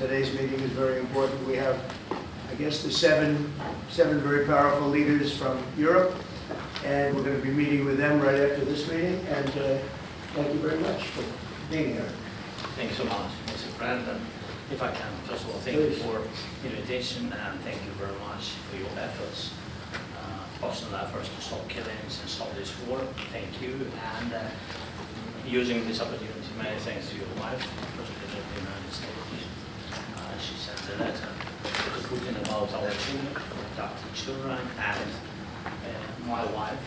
Today's meeting is very important. We have, I guess, the seven very powerful leaders from Europe, and we're going to be meeting with them right after this meeting. And thank you very much for being here. Thank you so much, Mr. President. If I can, first of all, thank you for the invitation, and thank you very much for your efforts, personal efforts to stop killings and stop this war. Thank you. And using this opportunity, many thanks to your wife, President of the United States. She sent a letter to Putin about our children, adopted children, and my wife,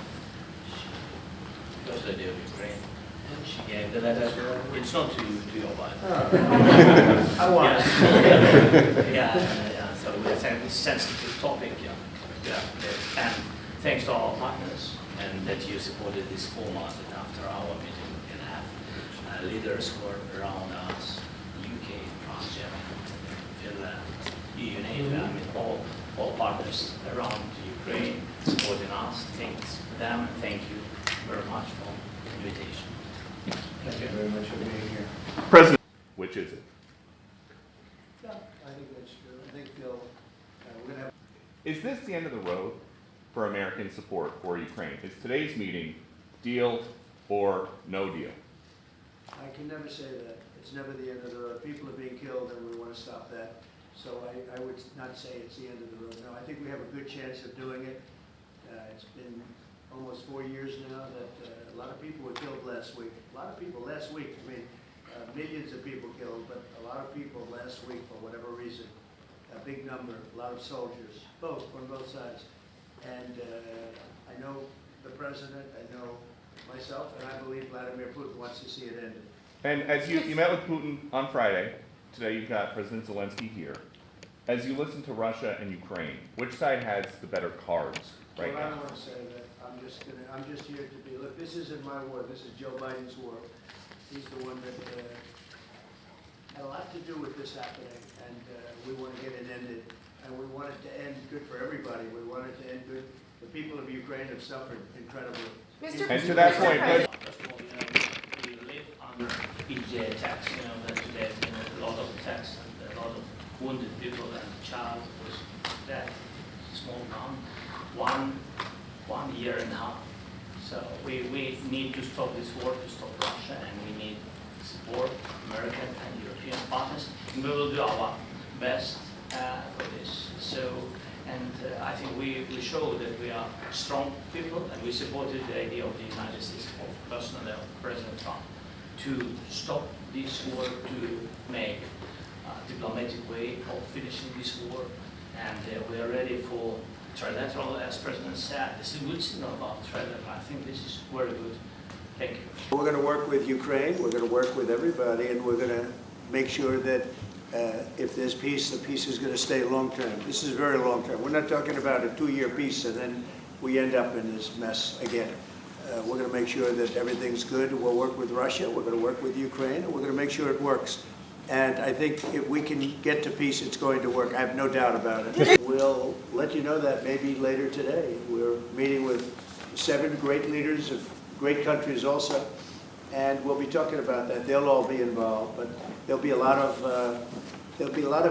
First Lady of Ukraine. She gave the letter. It's not to your wife. Oh. I want it. Yeah. So we have this sensitive topic. Yeah. And thanks to our partners, and that you supported this format. And after our meeting, we can have leaders who are around us, UK, France, Germany, Finland, EU, NATO. I mean, all partners around Ukraine supporting us. Thanks to them. Thank you very much for the invitation. Thank you very much for being here. President, which is it? Yeah, I think that's true. I think we're going to have. Is this the end of the road for American support for Ukraine? Is today's meeting deal or no deal? I can never say that. It's never the end of the road. People are being killed, and we want to stop that. So I would not say it's the end of the road. No, I think we have a good chance of doing it. It's been almost 4 years now that a lot of people were killed last week. A lot of people last week. I mean, millions of people killed, but a lot of people last week for whatever reason. A big number, a lot of soldiers, on both sides. And I know the president, I know myself, and I believe Vladimir Putin wants to see it ended. And as you met with Putin on Friday, today you've got President Zelensky here. As you listen to Russia and Ukraine, which side has the better cards right Well, I now? don't want to say that. I'm just here to be. Look, this isn't my war. This is Joe Biden's war. He's the one that had a lot to do with this happening, and we want to get it ended. And we want it to end good for everybody. We want it to end good. The people of Ukraine have suffered incredibly. And to that point, First of all, we live under EJ attacks. That today has been a lot of attacks and a lot of wounded people, and the child was dead, small town, 1 year and a half. So we need to stop this war, to stop Russia, and we need support, American and European partners. And we will do our best for this. So, and I think we show that we are strong people, and we supported the idea of the United States, personally of President Trump, to stop this war, to make a diplomatic way of finishing this war, and we are ready for trilateral, as President said. This is a good signal about trilateral. I think this is very good. Thank you. We're going to work with Ukraine. We're going to work with everybody, and we're going to make sure that if there's peace, the peace is going to stay long-term. This is very long-term. We're not talking about a 2-year peace, and then we end up in this mess again. We're going to make sure that everything's good. We'll work with Russia. We're going to work with Ukraine, and we're going to make sure it works. And I think if we can get to peace, it's going to work. I have no doubt about it. We'll let you know that maybe later today. We're meeting with 7 great leaders of great countries also, and we'll be talking about that. They'll all be involved, but there'll be a lot of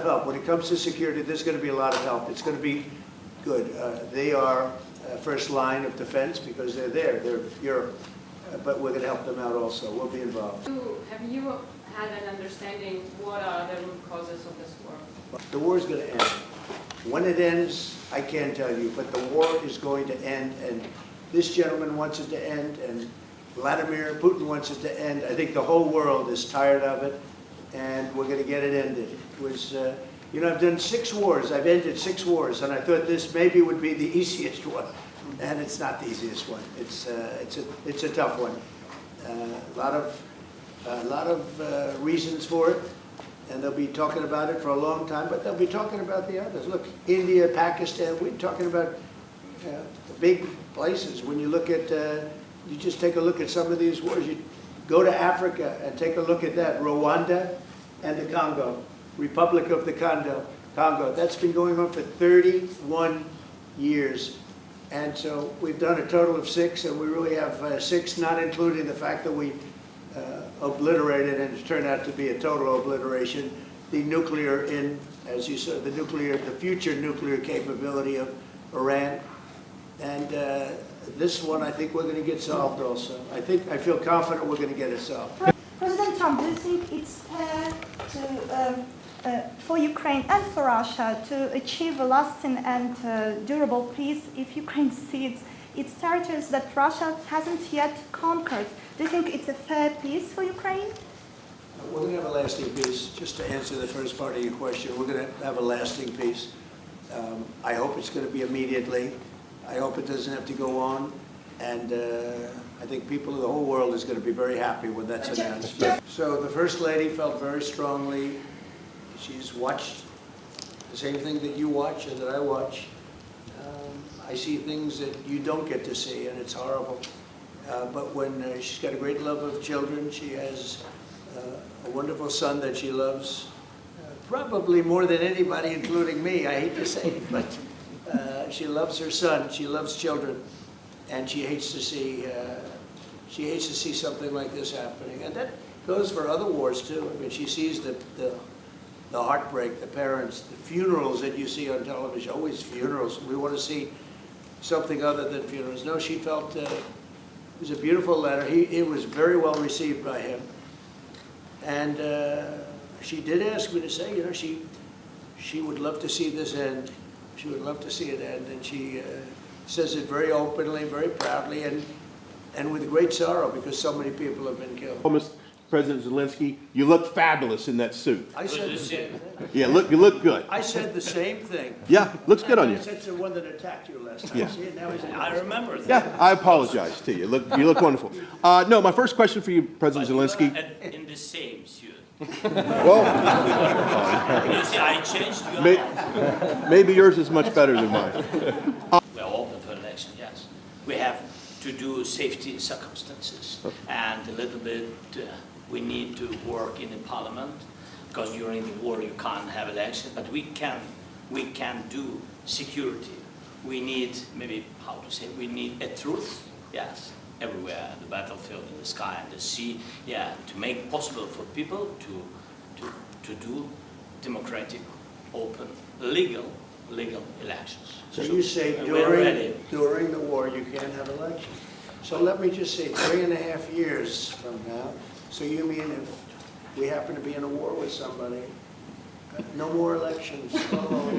help. When it comes to security, there's going to be a lot of help. It's going to be good. They are first line of defense because they're there. They're Europe, but we're going to help them out also. We'll be involved. Have you had an understanding what are the root causes of this war? The war is going to end. When it ends, I can't tell you, but the war is going to end, and this gentleman wants it to end, and Vladimir Putin wants it to end. I think the whole world is tired of it, and we're going to get it ended. It was, I've done 6 wars. I've ended 6 wars, and I thought this maybe would be the easiest one, and it's not the easiest one. It's a tough one. A lot of reasons for it, and they'll be talking about it for a long time, but they'll be talking about the others. Look, India, Pakistan, we're talking about the big places. When you look at, you just take a look at some of these wars. You go to Africa and take a look at that. Rwanda and the Congo, Republic of the Congo. That's been going on for 31 years. And so we've done a total of 6, and we really have 6, not including the fact that we obliterated, and it turned out to be a total obliteration, the nuclear as you said, the future nuclear capability of Iran. And this one, I think we're going to get solved also. I feel confident we're going to get it solved. President Trump, do you think it's fair for Ukraine and for Russia to achieve a lasting and durable peace if Ukraine cedes its territories that Russia hasn't yet conquered? Do you think it's a fair peace for Ukraine? We're going to have a lasting peace. Just to answer the first part of your question, we're going to have a lasting peace. I hope it's going to be immediately. I hope it doesn't have to go on. And I think people of the whole world is going to be very happy when that's announced. So the First Lady felt very strongly. She's watched the same thing that you watch and that I watch. I see things that you don't get to see, and it's horrible. But when she's got a great love of children, she has a wonderful son that she loves, probably more than anybody, including me. I hate to say it, but she loves her son. She loves children, and she hates to see something like this happening. And that goes for other wars too. I mean, she sees the heartbreak, the parents, the funerals that you see on television. Always funerals. We want to see something other than funerals. No, she felt it was a beautiful letter. It was very well received by him. And she did ask me to say, you know, she would love to see this end. She would love to see it end. And she says it very openly, very proudly, and with great sorrow because so many people have been killed. Mr. President Zelensky, you look fabulous in that suit. I said the same thing. Yeah, you look good. I said the same thing. Yeah, looks good on you. That's the one that attacked you last time. Yeah. See, now he's I remember that. Yeah, I apologize to you. You look wonderful. No, my first question for you, President Zelensky. In the same suit. Well, You see, I changed you. maybe yours is much better than mine. We're open for election, yes. We have to do safety circumstances, and a little bit we need to work in the parliament, because during the war you can't have elections, but we can do security. We need, maybe, how to say, we need a truth, yes, everywhere, the battlefield, in the sky, and the sea, yeah, to make possible for people to do democratic, open, legal elections. So you say during the war you can't have elections. So let me just say 3.5 years from now, so you mean if we happen to be in a war with somebody, no more elections? Oh,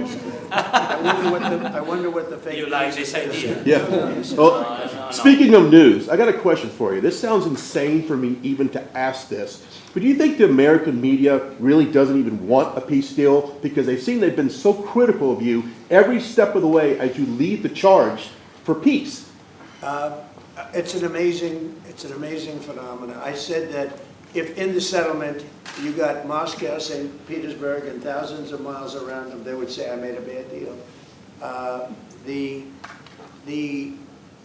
I wonder what the fake You like news this is. idea? Yeah. Well, No. speaking of news, I got a question for you. This sounds insane for me even to ask this, but do you think the American media really doesn't even want a peace deal because they've been so critical of you every step of the way as you lead the charge for peace? It's an amazing phenomenon. I said that if in the settlement you got Moscow, St. Petersburg, and thousands of miles around them, they would say, I made a bad deal. The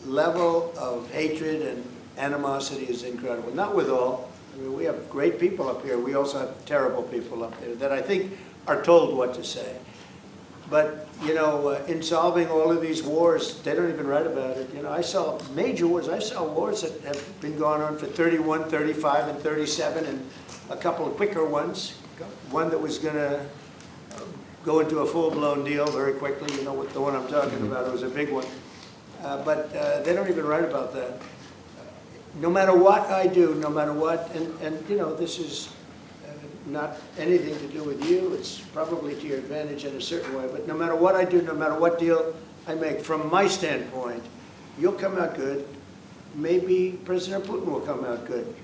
level of hatred and animosity is incredible. Not with all. I mean, we have great people up here. We also have terrible people up there that I think are told what to say. But, you know, in solving all of these wars, they don't even write about it. You know, I saw major wars. I saw wars that have been going on for 31, 35, and 37, and a couple of quicker ones. One that was going to go into a full-blown deal very quickly. You know what the one I'm talking about. It was a big one. But they don't even write about that. No matter what I do, no matter what, and you know, this is not anything to do with you. It's probably to your advantage in a certain way. But no matter what I do, no matter what deal I make, from my standpoint, you'll come out good. Maybe President Putin will come out good.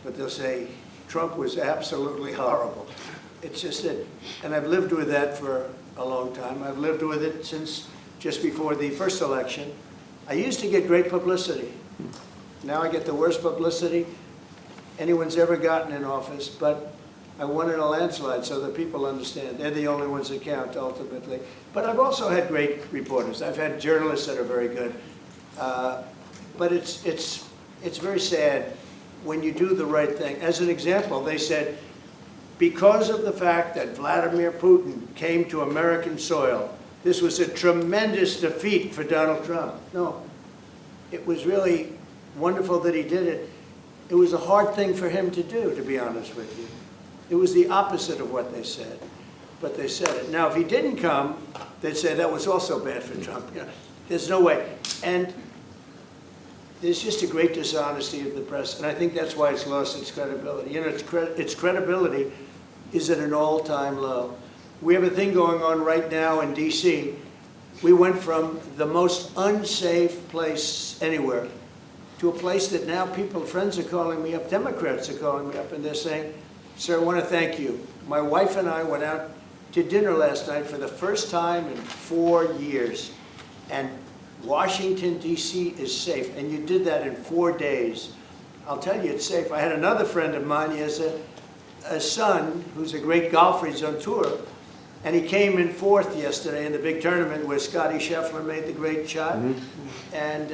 But they'll say, Trump was absolutely horrible. It's just that, and I've lived with that for a long time. I've lived with it since just before the first election. I used to get great publicity. Now I get the worst publicity anyone's ever gotten in office, but I won in a landslide so that people understand. They're the only ones that count, ultimately. But I've also had great reporters. I've had journalists that are very good. But it's very sad when you do the right thing. As an example, they said, because of the fact that Vladimir Putin came to American soil, this was a tremendous defeat for Donald Trump. No, it was really wonderful that he did it. It was a hard thing for him to do, to be honest with you. It was the opposite of what they said, but they said it. Now, if he didn't come, they'd say that was also bad for Trump. You know, there's no way. And there's just a great dishonesty of the press, and I think that's why it's lost its credibility. You know, its credibility is at an all-time low. We have a thing going on right now in D.C. We went from the most unsafe place anywhere to a place that now friends are calling me up, Democrats are calling me up, and they're saying, sir, I want to thank you. My wife and I went out to dinner last night for the first time in 4 years, and Washington, D.C. is safe, and you did that in 4 days. I'll tell you, it's safe. I had another friend of mine, he has a son who's a great golfer, he's on tour, and he came in 4th yesterday in the big tournament where Scotty Scheffler made the great shot, and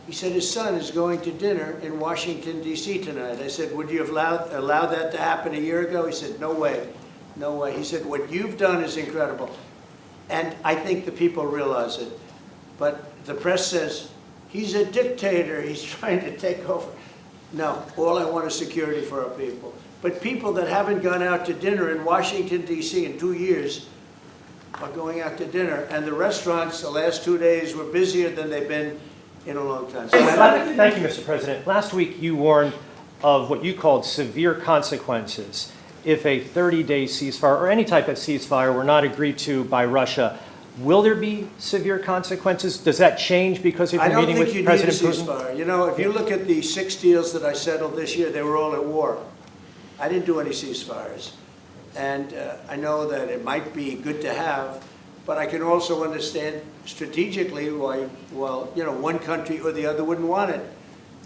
he said his son is going to dinner in Washington, D.C. tonight. I said, would you have allowed that to happen a year ago? He said, no way, no way. He said, what you've done is incredible. And I think the people realize it. But the press says, he's a dictator, he's trying to take over. No, all I want is security for our people. But people that haven't gone out to dinner in Washington, D.C. in 2 years are going out to dinner. And the restaurants the last 2 days were busier than they've been in a long time. Thank you, Mr. President. Last week you warned of what you called severe consequences if a 30-day ceasefire or any type of ceasefire were not agreed to by Russia. Will there be severe consequences? Does that change because of your meeting with President Putin? I don't think you need a ceasefire. You know, if you look at the 6 deals that I settled this year, they were all at war. I didn't do any ceasefires. And I know that it might be good to have, but I can also understand strategically why, well, you know, one country or the other wouldn't want it.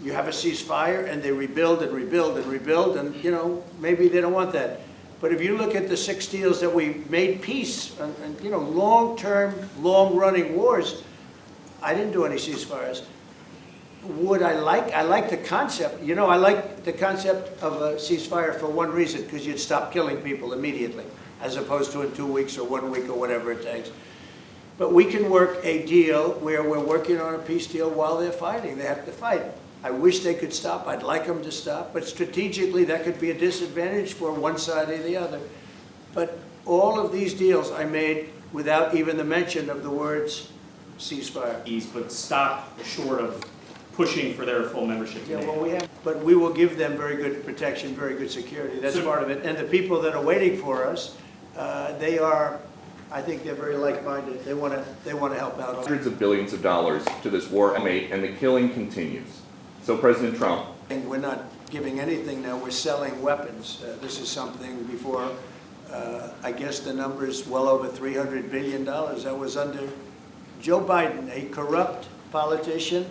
You have a ceasefire and they rebuild and rebuild and rebuild, and, you know, maybe they don't want that. But if you look at the 6 deals that we made peace and you know, long-term, long-running wars, I didn't do any ceasefires. Would I like the concept. You know, I like the concept of a ceasefire for one reason, because you'd stop killing people immediately, as opposed to in 2 weeks or 1 week or whatever it takes. But we can work a deal where we're working on a peace deal while they're fighting. They have to fight. I wish they could stop. I'd like them to stop. But strategically, that could be a disadvantage for one side or the other. But all of these deals I made without even the mention of the words ceasefire. But stop short of pushing for their full membership. Yeah, well, but we will give them very good protection, very good security. That's part of it. And the people that are waiting for us, they are, I think they're very like-minded. They want to help out. Hundreds of billions of dollars to this war, and the killing continues. So President Trump. And we're not giving anything now. We're selling weapons. This is something before, I guess the number's well over $300 billion. That was under Joe Biden, a corrupt politician,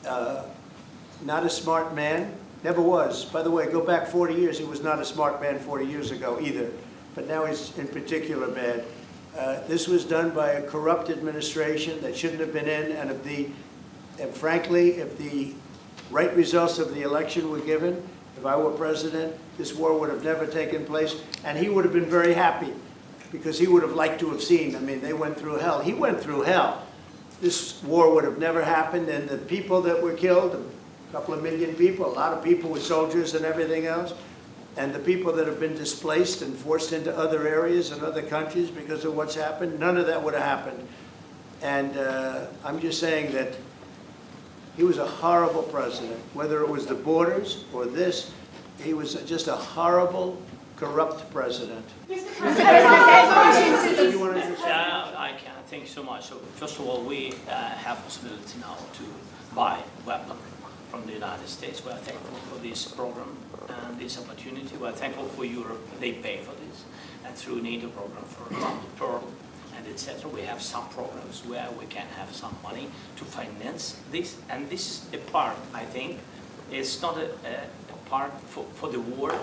not a smart man, never was. By the way, go back 40 years, he was not a smart man 40 years ago either. But now he's in particular bad. This was done by a corrupt administration that shouldn't have been in, and frankly, if the right results of the election were given, if I were president, this war would have never taken place, and he would have been very happy, because he would have liked to have seen. I mean, they went through hell. He went through hell. This war would have never happened, and the people that were killed, a couple of million people, a lot of people with soldiers and everything else, and the people that have been displaced and forced into other areas and other countries because of what's happened, none of that would have happened. And I'm just saying that he was a horrible president, whether it was the borders or this. He was just a horrible, corrupt president. I can't think so much. So first of all, we have possibility now to buy weapons from the United States. We are thankful for this program and this opportunity. We are thankful for Europe. They pay for this. And through NATO program for Pearl and etc. We have some programs where we can have some money to finance this. And this is a part, I think, it's not a part for the war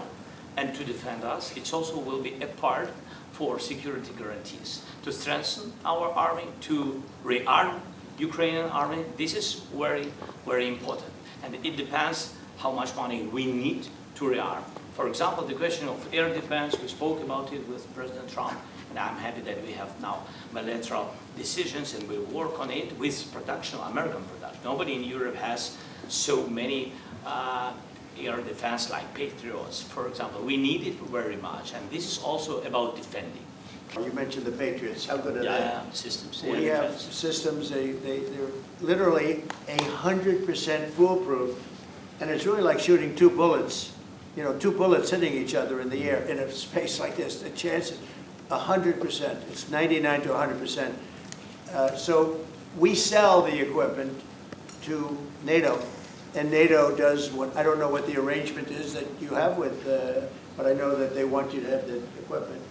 and to defend us. It also will be a part for security guarantees, to strengthen our army, to rearm Ukrainian army. This is very, very important. And it depends how much money we need to rearm. For example, the question of air defense, we spoke about it with President Trump, and I'm happy that we have now bilateral decisions and we work on it with production, American production. Nobody in Europe has so many air defense like Patriots, for example. We need it very much, and this is also about defending. You mentioned the Patriots. How good are they? Yeah, systems. air We have defense. systems, they're literally 100% foolproof, and it's really like shooting two bullets, you know, two bullets hitting each other in the air in a space like this. The chance is 100%. It's 99 to 100%. So we sell the equipment to NATO, and NATO does what, I don't know what the arrangement is that you have with, but I know that they want you to have the equipment.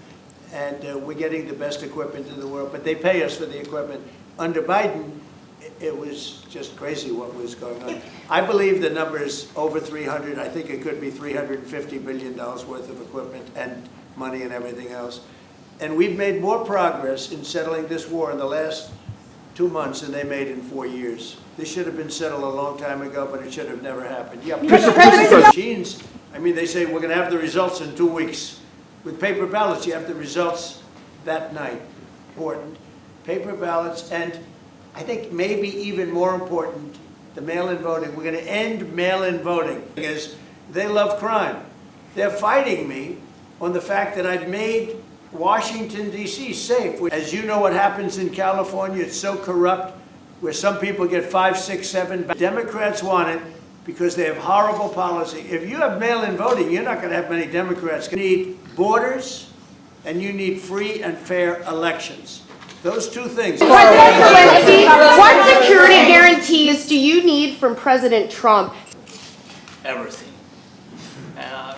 And we're getting the best equipment in the world, but they pay us for the equipment. Under Biden, it was just crazy what was going on. I believe the number is over 300. I think it could be $350 billion worth of equipment and money and everything else. And we've made more progress in settling this war in the last 2 months than they made in 4 years. This should have been settled a long time ago, but it should have never happened. Yeah, machines, I mean, they say we're going to have the results in 2 weeks. With paper ballots, you have the results that night. Important. Paper ballots, and I think maybe even more important, the mail-in voting. We're going to end mail-in voting because they love crime. They're fighting me on the fact that I've made Washington, D.C. safe. As you know what happens in California, it's so corrupt, where some people get 5, 6, 7. Democrats want it because they have horrible policy. If you have mail-in voting, you're not going to have many Democrats. You need borders, and you need free and fair elections. Those two things. President Zelensky, what security guarantees do you need from President Trump? Everything.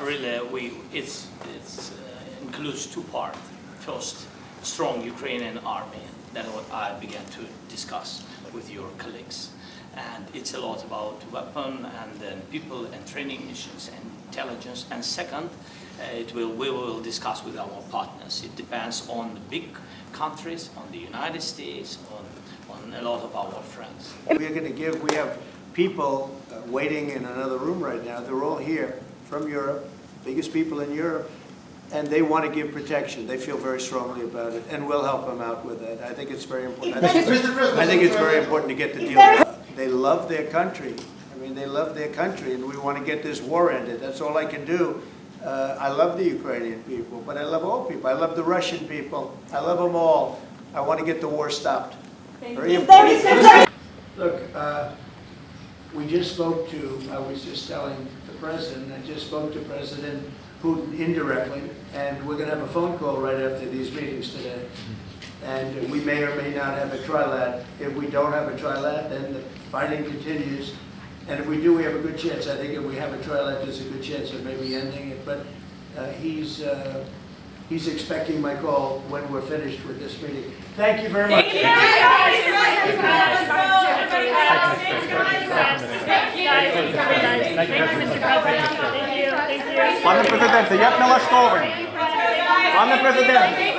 Really, it includes two parts. First, strong Ukrainian army. That's what I began to discuss with your colleagues. And it's a lot about weapon and then people and training missions and intelligence. And second, we will discuss with our partners. It depends on the big countries, on the United States, on a lot of our friends. We have people waiting in another room right now. They're all here from Europe, biggest people in Europe, and they want to give protection. They feel very strongly about it, and we'll help them out with it. I think it's very important. I think it's very important to get the deal. They love their country. I mean, they love their country, and we want to get this war ended. That's all I can do. I love the Ukrainian people, but I love all people. I love the Russian people. I love them all. I want to get the war stopped. Very important. Look, we just spoke to, I was just telling the President, I just spoke to President Putin indirectly, and we're going to have a phone call right after these meetings today. And we may or may not have a trilat. If we don't have a trilat, then the fighting continues. And if we do, we have a good chance. I think if we have a trilat, there's a good chance of maybe ending it. But he's expecting my call when we're finished with this meeting. Thank you very much. Thank you. Пане президенте, як налаштовані? Пане президенте.